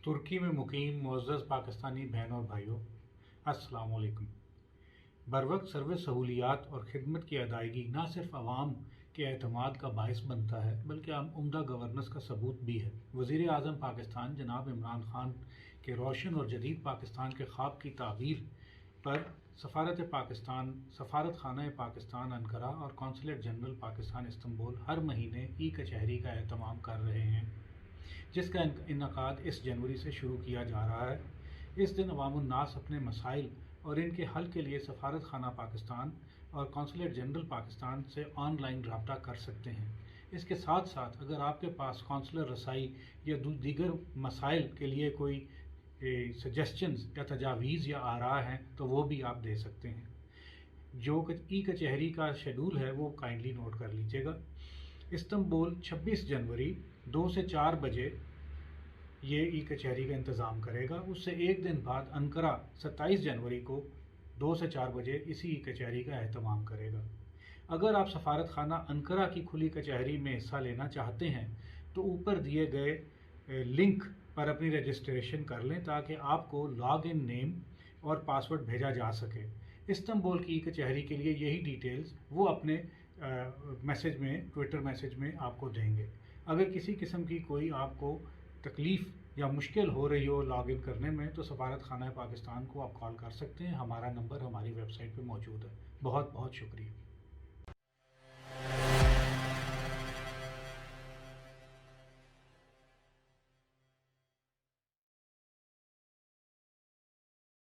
तुर्की में मुकीम मुअज़्ज़ज़ पाकिस्तानी बहनों और भाइयों, अस्सलाम वालेकुम। बरवक्त सर्विस सहूलियात और खिदमत की अदायगी न सिर्फ आवाम के एतमाद का बायस बनता है बल्कि उम्दा गवर्नेंस का सबूत भी है। वज़ीर आज़म पाकिस्तान जनाब इमरान खान के रोशन और जदीद पाकिस्तान के ख्वाब की ताबीर पर सफारत पाकिस्तान, सफारत खाना पाकिस्तान अंकारा और कौंसलेट जनरल पाकिस्तान इस्तांबुल हर महीने ई कचहरी का एहतमाम कर रहे हैं, जिसका इनकाद इस जनवरी से शुरू किया जा रहा है। इस दिन अवामुन्नास अपने मसाइल और इनके हल के लिए सफारत खाना पाकिस्तान और कौंसलेट जनरल पाकिस्तान से ऑनलाइन रब्ता कर सकते हैं। इसके साथ साथ अगर आपके पास कौंसलर रसाई या दीगर मसाइल के लिए कोई सजेशंस या तजावीज़ या आरा हैं तो वो भी आप दे सकते हैं। जो ई कचहरी का शेड्यूल है वो काइंडली नोट कर लीजिएगा। इस्तांबुल 26 जनवरी 2 से 4 बजे ये ई कचहरी का इंतज़ाम करेगा। उससे एक दिन बाद अंकारा 27 जनवरी को 2 से 4 बजे इसी ई कचहरी का एहतमाम करेगा। अगर आप सफारत खाना अंकारा की खुली कचहरी में हिस्सा लेना चाहते हैं तो ऊपर दिए गए लिंक पर अपनी रजिस्ट्रेशन कर लें ताकि आपको लॉग इन नेम और पासवर्ड भेजा जा सके। इस्तांबुल की कचहरी के लिए यही डिटेल्स वो अपने मैसेज में, ट्विटर मैसेज में आपको देंगे। अगर किसी किस्म की कोई आपको तकलीफ़ या मुश्किल हो रही हो लॉग इन करने में तो सफारत खाना पाकिस्तान को आप कॉल कर सकते हैं। हमारा नंबर हमारी वेबसाइट पे मौजूद है। बहुत बहुत शुक्रिया।